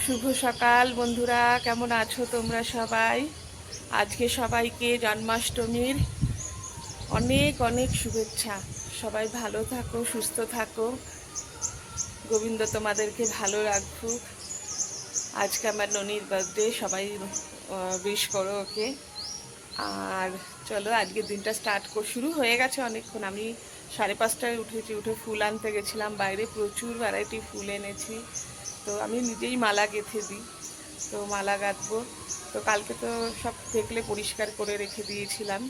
শুভ সকাল বন্ধুরা, কেমন আছো তোমরা সবাই? আজকে সবাইকে জন্মাষ্টমীর অনেক অনেক শুভেচ্ছা। সবাই ভালো থাকো, সুস্থ থাকো, গোবিন্দ তোমাদেরকে ভালো রাখুক। আজকে আমার ননির বার্থডে, সবাই উইশ করো ওকে। আর চলো আজকের দিনটা শুরু হয়ে গেছে অনেকক্ষণ। আমি 5:30টায় উঠেছি, উঠে ফুল আনতে গেছিলাম বাইরে, প্রচুর ভ্যারাইটি ফুল এনেছি। তো আমি নিজেই মালা গেঁথে দিই, তো মালা গাঁথবো। তো কালকে তো সব দেখলে পরিষ্কার করে রেখে দিয়েছিলাম।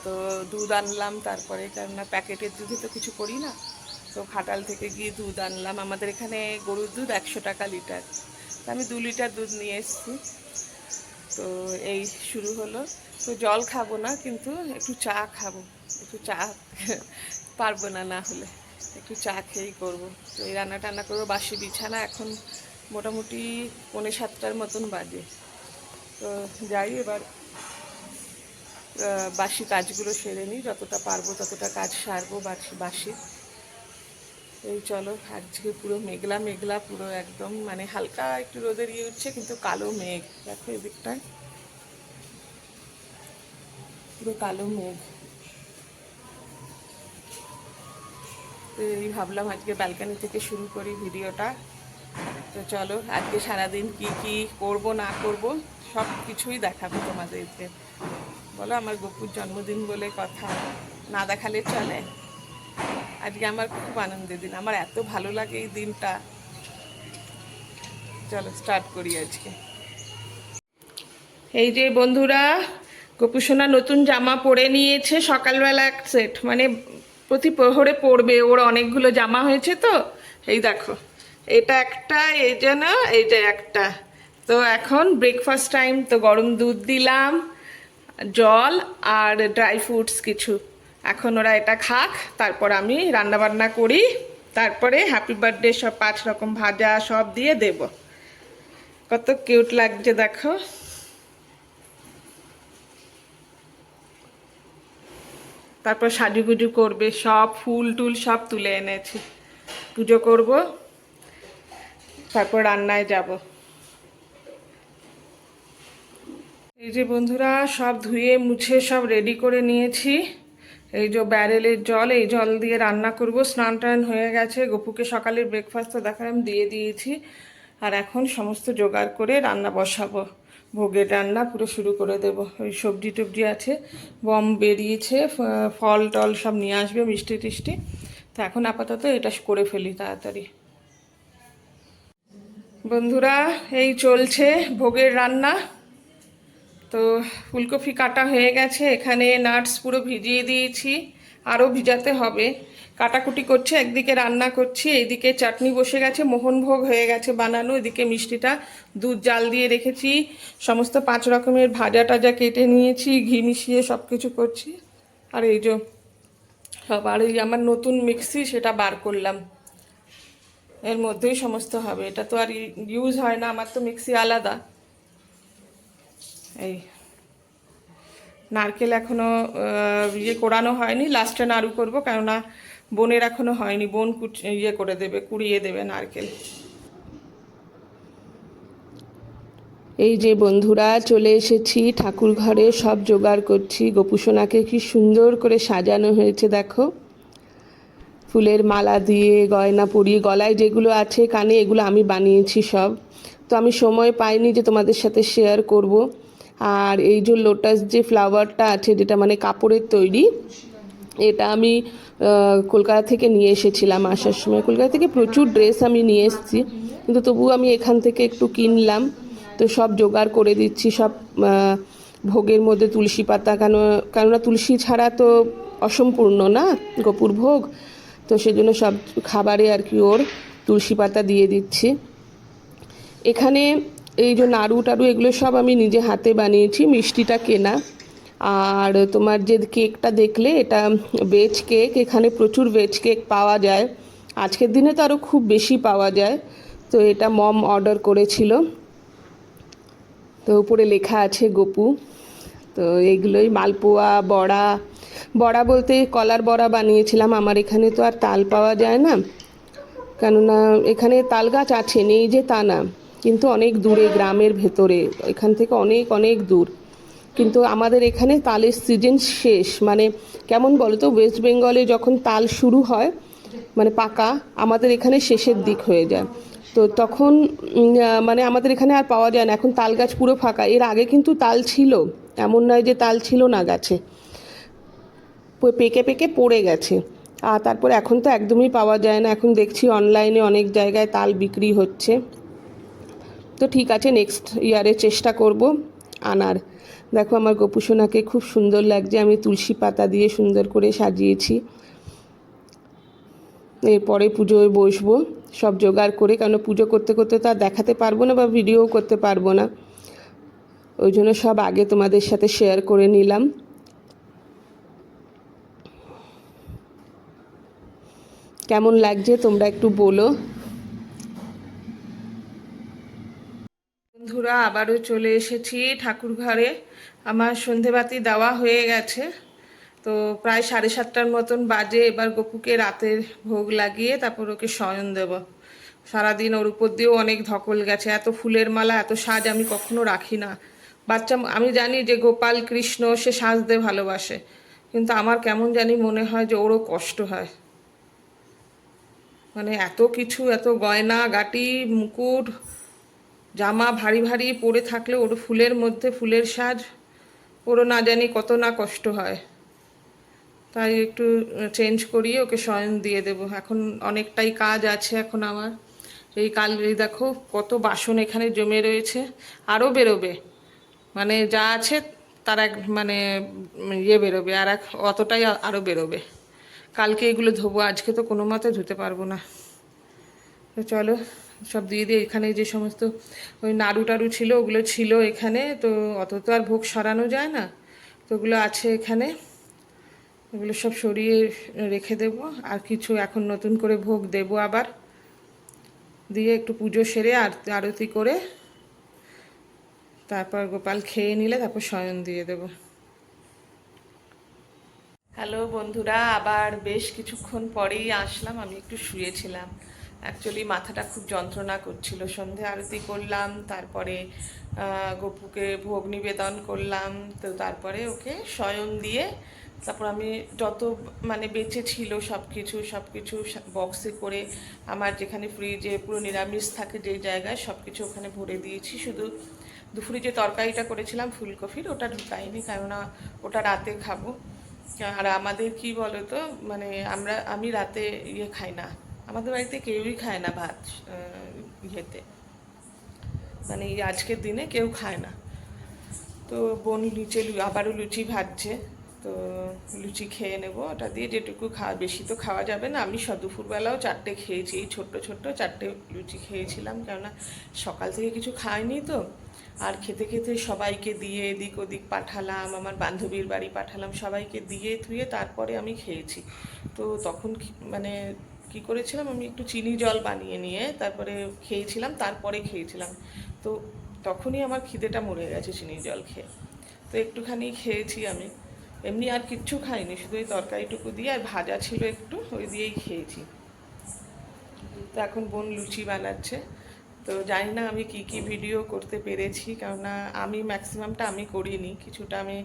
তো দুধ আনলাম, তারপরে কেননা প্যাকেটের দুধে তো কিছু করি না, তো খাটাল থেকে গিয়ে দুধ আনলাম। আমাদের এখানে গরুর দুধ 100 টাকা লিটার, তো আমি 2 লিটার দুধ নিয়ে এসেছি। তো এই শুরু হলো। তো জল খাবো না, কিন্তু একটু চা খাবো। একটু চা পারবো না, না হলে একটু চা খেয়েই করবো। তো এই রান্না টান্না করবো, বাসি বিছানা। এখন মোটামুটি 6:45 মতন বাজে। তো যাই এবার বাসি কাজগুলো সেরে নিই, যতটা পারবো ততটা কাজ সারবো বাসি। এই চলো, আজকে পুরো মেঘলা মেঘলা, পুরো একদম মানে হালকা একটু রোদের উঠছে, কিন্তু কালো মেঘ দেখো এদিকটায়, পুরো কালো মেঘ। তো এই ভাবলাম আজকে ব্যালকনি থেকে শুরু করি ভিডিওটা। তো চলো, আজকে সারাদিন কি কি করব না করব সব কিছুই দেখাবো তোমাদেরকে। বলো, আমার গপুর জন্মদিন বলে কথা, না দেখালে চলে? আজকে আমার খুব আনন্দের দিন, আমার এত ভালো লাগে এই দিনটা। চলো স্টার্ট করি আজকে। এই যে বন্ধুরা, গপু সোনা নতুন জামা পরে নিয়েছে সকালবেলা, এক সেট, মানে প্রতি প্রহরে পরবে। ওর অনেকগুলো জামা হয়েছে, তো এই দেখো, এটা একটা, এই যে না, এই যে একটা। তো এখন ব্রেকফাস্ট টাইম, তো গরম দুধ দিলাম, জল আর ড্রাই ফ্রুটস কিছু। এখন ওরা এটা খাক, তারপর আমি রান্না বান্না করি, তারপরে হ্যাপি বার্থডে সব 5 রকম ভাজা সব দিয়ে দেব। কত কিউট লাগছে দেখো। তারপর সাজুগুজু করবে, সব ফুল টুল সব তুলে এনেছি, পুজো করব, তারপর রান্নায় যাব। এই যে বন্ধুরা, সব ধুয়ে মুছে সব রেডি করে নিয়েছি। এই যে ব্যারেলের জল, এই জল দিয়ে রান্না করব। স্নান টান হয়ে গেছে, গপুকে সকালের ব্রেকফাস্ট তো দেখালাম, দিয়ে দিয়েছি। আর এখন সমস্ত জোগাড় করে রান্না বসাবো, ভোগের রান্না পুরো শুরু করে দেব। ওই সবজি টবজি আছে, বম বেরিয়েছে, ফল টল সব নিয়ে আসবে, মিষ্টি টিষ্টি। তো এখন আপাতত এটা করে ফেলি তাড়াতাড়ি। বন্ধুরা, এই চলছে ভোগের রান্না। তো ফুলকপি কাটা হয়ে গেছে, এখানে নাটস পুরো ভিজিয়ে দিয়েছি, আরও ভিজাতে হবে। কাটাকুটি করছে, একদিকে রান্না করছি, এইদিকে চাটনি বসে গেছে, মোহনভোগ হয়ে গেছে বানানো, এদিকে মিষ্টিটা দুধ জাল দিয়ে রেখেছি, সমস্ত 5 রকমের ভাজা টাজা কেটে নিয়েছি, ঘি মিশিয়ে সব কিছু করছি। আর এই যে সব, আর এই আমার নতুন মিক্সি, সেটা বার করলাম, এর মধ্যেই সমস্ত হবে। এটা তো আর ইউজ হয় না, আমার তো মিক্সি আলাদা। এই নারকেল এখনও কোড়ানো হয়নি, লাস্টে নাড়ু করবো, কেননা বোনের এখনও হয়নি, বোন করে দেবে, কুড়িয়ে দেবে নারকেল। এই যে বন্ধুরা, চলে এসেছি ঠাকুর ঘরে, সব জোগাড় করছি। গোপুসোনাকে কি সুন্দর করে সাজানো হয়েছে দেখো, ফুলের মালা দিয়ে, গয়না পরিয়ে, গলায় যেগুলো আছে, কানে, এগুলো আমি বানিয়েছি সব। তো আমি সময় পাইনি যে তোমাদের সাথে শেয়ার করব। আর এই যে লোটাস যে ফ্লাওয়ারটা আছে, যেটা মানে কাপড়ের তৈরি, এটা আমি কলকাতা থেকে নিয়ে এসেছিলাম আসার সময়। কলকাতা থেকে প্রচুর ড্রেস আমি নিয়ে এসেছি, কিন্তু তবুও আমি এখান থেকে একটু কিনলাম। তো সব জোগাড় করে দিচ্ছি, সব ভোগের মধ্যে তুলসী পাতা, কেননা তুলসী ছাড়া তো অসম্পূর্ণ না গপুর ভোগ। তো সেজন্য সব খাবারে আর কি ওর তুলসী পাতা দিয়ে দিচ্ছি। এখানে এই যে নাড়ু টাড়ু, এগুলো সব আমি নিজে হাতে বানিয়েছি, মিষ্টিটা কেনা। আর তোমার যে কেকটা দেখলে, এটা ভেজ কেক, এখানে প্রচুর ভেজ কেক পাওয়া যায়, আজকের দিনে তো আরও খুব বেশি পাওয়া যায়। তো এটা মম অর্ডার করেছিল, তো উপরে লেখা আছে গপু। তো এইগুলোই মালপোয়া, বড়া, বড়া বলতে কলার বড়া বানিয়েছিলাম, আমার এখানে তো আর তাল পাওয়া যায় না, কেননা এখানে তাল গাছ আছে, নেই যে তা না, কিন্তু অনেক দূরে, গ্রামের ভেতরে, এখান থেকে অনেক অনেক দূর। কিন্তু আমাদের এখানে তালের সিজন শেষ, মানে কেমন বলো তো, ওয়েস্ট বেঙ্গলে যখন তাল শুরু হয় মানে পাকা, আমাদের এখানে শেষের দিক হয়ে যায়। তো তখন মানে আমাদের এখানে আর পাওয়া যায় না, এখন তাল গাছ পুরো ফাঁকা। এর আগে কিন্তু তাল ছিল, এমন নয় যে তাল ছিল না গাছে, পেকে পেকে পড়ে গেছে। আর তারপরে এখন তো একদমই পাওয়া যায় না, এখন দেখছি অনলাইনে অনেক জায়গায় তাল বিক্রি হচ্ছে। তো ঠিক আছে, নেক্সট ইয়ারে চেষ্টা করব আনার। দেখো আমার গোপুসোনাকে খুব সুন্দর লাগছে, আমি তুলসী পাতা দিয়ে সুন্দর করে সাজিয়েছি। এরপরে পুজোয় বসবো সব জোগাড় করে, কারণ পুজো করতে করতে তো আর দেখাতে পারবো না বা ভিডিও করতে পারবো না, ওই জন্য সব আগে তোমাদের সাথে শেয়ার করে নিলাম। কেমন লাগছে তোমরা একটু বলো। বন্ধুরা আবারও চলে এসেছি ঠাকুর ঘরে। আমার সন্ধেবাতি দেওয়া হয়ে গেছে, তো প্রায় 7:30টার মতন বাজে। এবার গপুকে রাতের ভোগ লাগিয়ে তারপর ওকে শয়ন দেব। সারাদিন ওর উপর দিয়েও অনেক ধকল গেছে, এত ফুলের মালা এত সাজ আমি কখনো রাখি না। বাচ্চা, আমি জানি যে গোপাল কৃষ্ণ সে সাজতে ভালোবাসে, কিন্তু আমার কেমন জানি মনে হয় যে ওরও কষ্ট হয়। মানে এত কিছু, এত গয়না গাটি, মুকুট, জামা ভারী ভারী পরে থাকলে ওর ফুলের মধ্যে ফুলের সাজ, ওরও না জানি কত না কষ্ট হয়। তাই একটু চেঞ্জ করিয়ে ওকে শয়ন দিয়ে দেবো। এখন অনেকটাই কাজ আছে এখন আমার। এই দেখো কত বাসন এখানে জমে রয়েছে, আরও বেরোবে, মানে যা আছে তার এক মানে বেরোবে, আর অতটাই আরও বেরোবে। কালকে এগুলো ধোবো, আজকে তো কোনো মতে ধুতে পারবো না। তো চলো সব দিয়ে দিয়ে, এখানে যে সমস্ত ওই নাড়ু টাড়ু ছিল ওগুলো ছিল এখানে, তো অত তো আর ভোগ সরানো যায় না, তো ওগুলো আছে এখানে, এগুলো সব সরিয়ে রেখে দেব। আর কিছু এখন নতুন করে ভোগ দেব আবার, দিয়ে একটু পুজো সেরে আরতি করে তারপর গোপাল খেয়ে নিলে তারপর শয়ন দিয়ে দেব। হ্যালো বন্ধুরা, আবার বেশ কিছুক্ষণ পরেই আসলাম। আমি একটু শুয়েছিলাম, অ্যাকচুয়ালি মাথাটা খুব যন্ত্রণা করছিল। সন্ধে আরতি করলাম, তারপরে গপুকে ভোগ নিবেদন করলাম, তো তারপরে ওকে শয়ন দিয়ে তারপর আমি যত মানে বেঁচে ছিল সব কিছু বক্সে করে আমার যেখানে ফ্রিজে পুরো নিরামিষ থাকে যেই জায়গায়, সব কিছু ওখানে ভরে দিয়েছি। শুধু দুপুরে যে তরকারিটা করেছিলাম ফুলকপির, ওটা ঢুকাইনি, কেননা ওটা রাতে খাবো। আর আমাদের কি বলো তো, মানে আমি রাতে খাই না, আমাদের বাড়িতে কেউই খায় না ভাত, ইয়েতে মানে এই আজকের দিনে কেউ খায় না। তো বোন আবারও লুচি ভাজছে, তো লুচি খেয়ে নেবো ওটা দিয়ে, যেটুকু বেশি তো খাওয়া যাবে না। আমি দুপুরবেলাও 4টে খেয়েছি, এই ছোট্ট 4টে লুচি খেয়েছিলাম, কেননা সকাল থেকে কিছু খাইনি তো। আর খেতে খেতে সবাইকে দিয়ে এদিক ওদিক পাঠালাম, আমার বান্ধবীর বাড়ি পাঠালাম, সবাইকে দিয়ে ধুয়ে তারপরে আমি খেয়েছি। তো তখন মানে কি করেছিলাম, আমি একটু চিনি জল বানিয়ে নিয়ে তারপরে খেয়েছিলাম। তো তখনই আমার খিদেটা মরে গেছে চিনি জল খেয়ে, তো একটুখানি খেয়েছি আমি, এমনি আর কিচ্ছু খাইনি, শুধু ওই তরকারিটুকু দিয়ে আর ভাজা ছিল একটু, ওই দিয়েই খেয়েছি। তো এখন বোন লুচি বানাচ্ছে, তো জানি না আমি কি কি ভিডিও করতে পেরেছি, কেননা আমি ম্যাক্সিমামটা আমি করিনি, কিছুটা আমি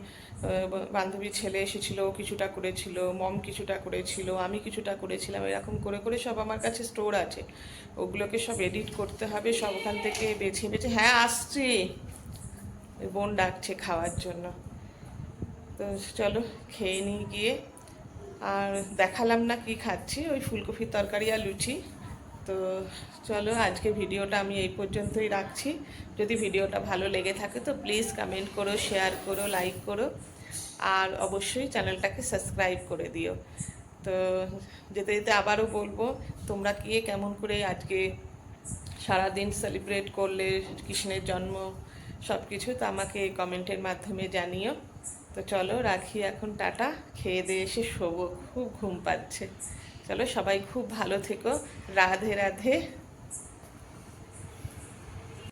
বান্ধবীর ছেলে এসেছিল ও কিছুটা করেছিল, মম কিছুটা করেছিল, আমি কিছুটা করেছিলাম, এরকম করে করে সব আমার কাছে স্টোর আছে, ওগুলোকে সব এডিট করতে হবে, সব ওখান থেকে বেছে বেছে। হ্যাঁ আসছি, বোন ডাকছে খাওয়ার জন্য। তো চলো খেয়ে নিই গিয়ে, আর দেখালাম না কি খাচ্ছি, ওই ফুলকপির তরকারি আর লুচি। তো চলো আজকে ভিডিওটা আমি এই পর্যন্তই রাখছি। যদি ভিডিওটা ভালো লেগে থাকে তো প্লিজ কমেন্ট করো, শেয়ার করো, লাইক করো, আর অবশ্যই চ্যানেলটাকে সাবস্ক্রাইব করে দিও। তো যেতে যেতে আবারও বলবো, তোমরা কে কেমন করে আজকে সারাদিন সেলিব্রেট করলে কৃষ্ণের জন্ম সব কিছু, তো আমাকে কমেন্টের মাধ্যমে জানিও। তো চলো রাখি এখন, টাটা, খেয়ে দিয়ে এসে শোবো, খুব ঘুম পাচ্ছে। চলো সবাই খুব ভালো থেকো, রাধে রাধে।